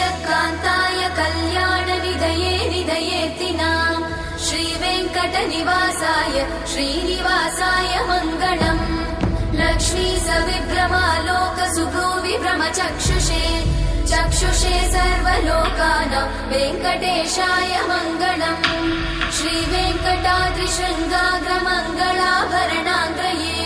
श्रीयकान्ताय कल्याणनिधये निधयेऽर्तिनाम् श्रीवेङ्कटनिवासाय श्रीनिवासाय मङ्गलम् लक्ष्मी सविभ्रमालोकसुभ्रूविभ्रमचक्षुषे चक्षुषे सर्वलोकानां वेङ्कटेशाय मङ्गलम् श्रीवेङ्कटाद्रिशृङ्गाग्रमङ्गलाभरणाङ्गये